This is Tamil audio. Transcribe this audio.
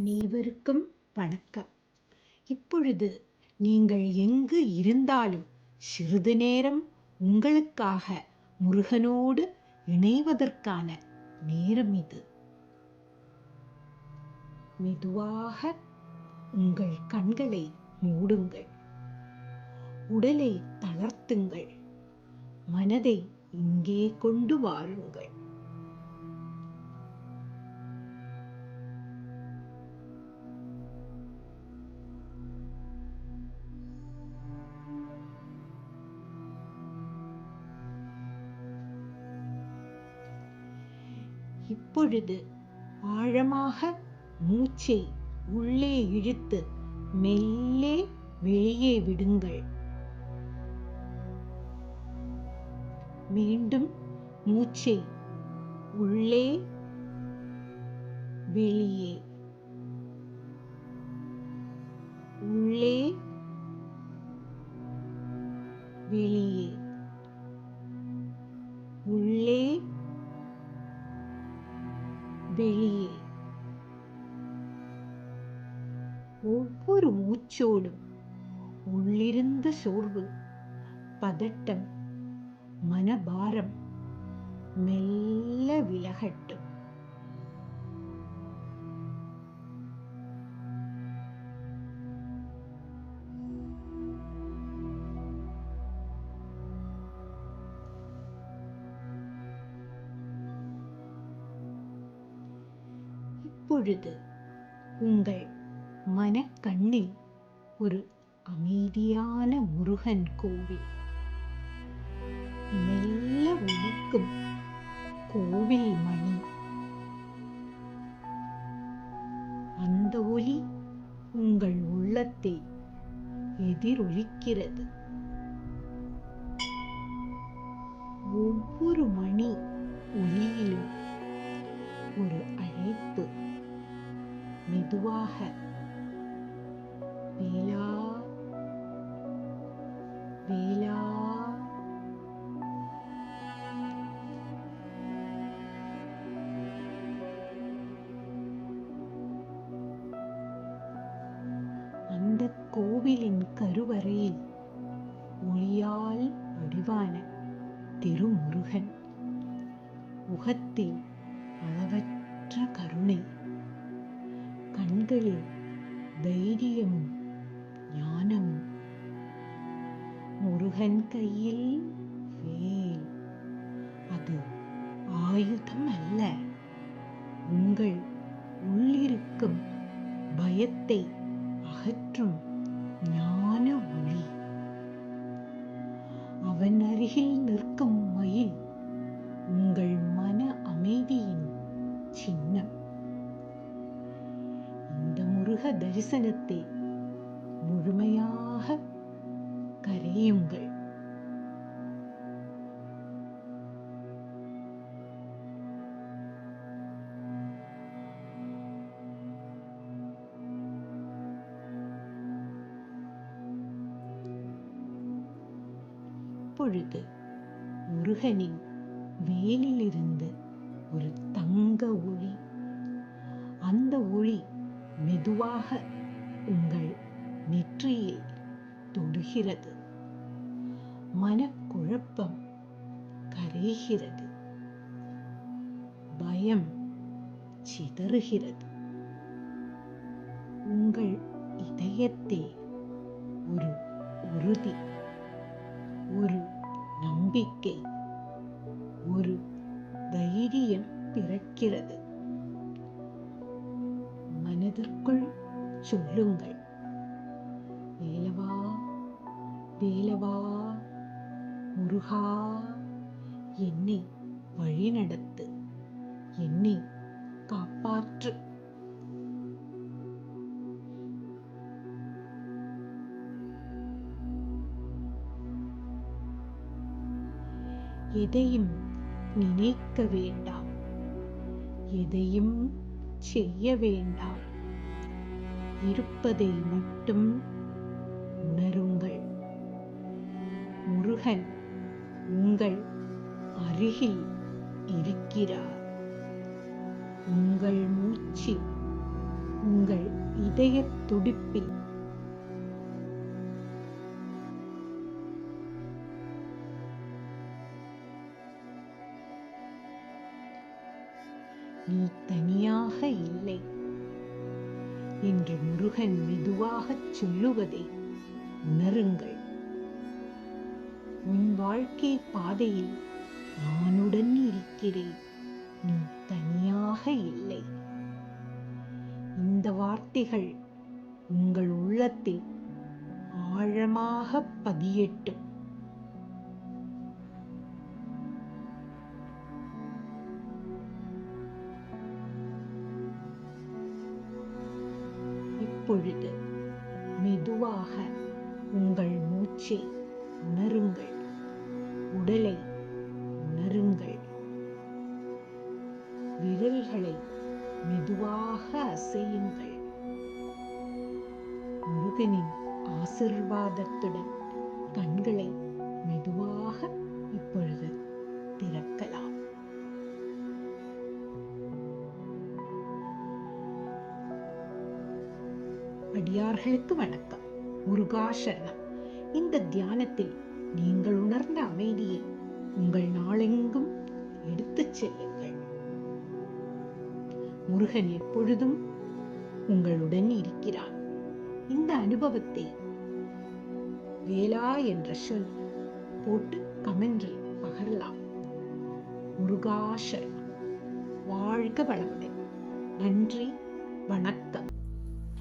அனைவருக்கும் வணக்கம். இப்பொழுது நீங்கள் எங்கு இருந்தாலும் சிறிது நேரம் உங்களுக்காக முருகனோடு இணைவதற்கான நேரம் இது. மெதுவாக உங்கள் கண்களை மூடுங்கள். உடலை தளர்த்துங்கள். மனதை இங்கே கொண்டு வாருங்கள். இப்பொழுது ஆழமாக மூச்சை உள்ளே இழுத்து மெல்லே வெளியே விடுங்கள். மீண்டும் மூச்சை உள்ளே வெளியே, உள்ளே வெளியே, உள்ளே வெளியே. ஒவ்வொரு மூச்சோடும் உள்ளிருந்த சோர்வு, பதட்டம், மனபாரம் மெல்ல விலகட்டும். இப்பொழுது உங்கள் மனக்கண்ணில் ஒரு அமைதியான முருகன் கோவில், மெல்ல ஒலிக்கும் கோவில் மணி. அந்த ஒலி உங்கள் உள்ளத்தை எதிரொலிக்கிறது. ஒவ்வொரு மணி ஒலியிலும் ஒரு அழைப்பு. மெதுவாக வேலா வேலா, அந்த கோவிலின் கருவறையில் ஒளியால் வடிவான திருமுருகன், முகத்தில் அளவற்ற கருணை, கண்களில் தைரியமும் ஞானமும். முருகன் கையில் வேல். அது ஆயுதம் அல்ல, உங்கள் உள்ளிருக்கும் பயத்தை அகற்றும் ஞான ஒளி. அவன் அருகில் நிற்கும் மயில் உங்கள் மன அமைதியின் சின்னம். இந்த முருக தரிசனத்தை முழுமையாக கரையுங்கள். இப்பொழுது முருகனின் வேலிலிருந்து ஒரு தங்க ஒளி, அந்த ஒளி மெதுவாக உங்கள் நெற்றியில் தொடுகிறது. மனக்குழப்பம் கரைகிறது. பயம் சிதறுகிறது. உங்கள் இதயத்தை ஒரு உறுதி, ஒரு நம்பிக்கை, ஒரு தைரியம் பிறக்கிறது. மனதிற்குள் சொல்லுங்கள், வேலவா வேலவா, முருகா, என்னை வழிநடத்து, என்னை காப்பாற்று. எதையும் நினைக்க வேண்டாம், எதையும் செய்ய வேண்டாம். இருப்பதை மட்டும் உணருங்கள். முருகன் உங்கள் அருகில் இருக்கிறார். உங்கள் மூச்சில் உங்கள் இதய துடிப்பில் நீ தனியாக இல்லை என்று முருகன் மெதுவாகச் சொல்லுவதை உணருங்கள். உன் வாழ்க்கை பாதையில் நானுடன் இருக்கிறேன், நீ தனியாக இல்லை. இந்த வார்த்தைகள் உங்கள் உள்ளத்தில் ஆழமாக பதியட்டும். இப்பொழுது மெதுவாக உங்கள் மூச்சை உணருங்கள், உடலை உணருங்கள். விரல்களை மெதுவாக அசையுங்கள். முருகனின் ஆசீர்வாதத்துடன் கண்களை மெதுவாக இப்பொழுது திறக்கலாம். அடியார்களுக்கு வணக்கம். முருகா சரணம். இந்த தியானத்தில் நீங்கள் உணர்ந்த அமைதியை உங்கள் நாளெங்கும் எடுத்துச் செல்லுங்கள். முருகன் எப்பொழுதும் உங்களுடன் இருக்கிறான். இந்த அனுபவத்தை வேலா என்ற சொல் போட்டு கமெண்டில் பகிரலாம். முருகா சரணம். வாழ்க வளமுடன். நன்றி, வணக்கம்.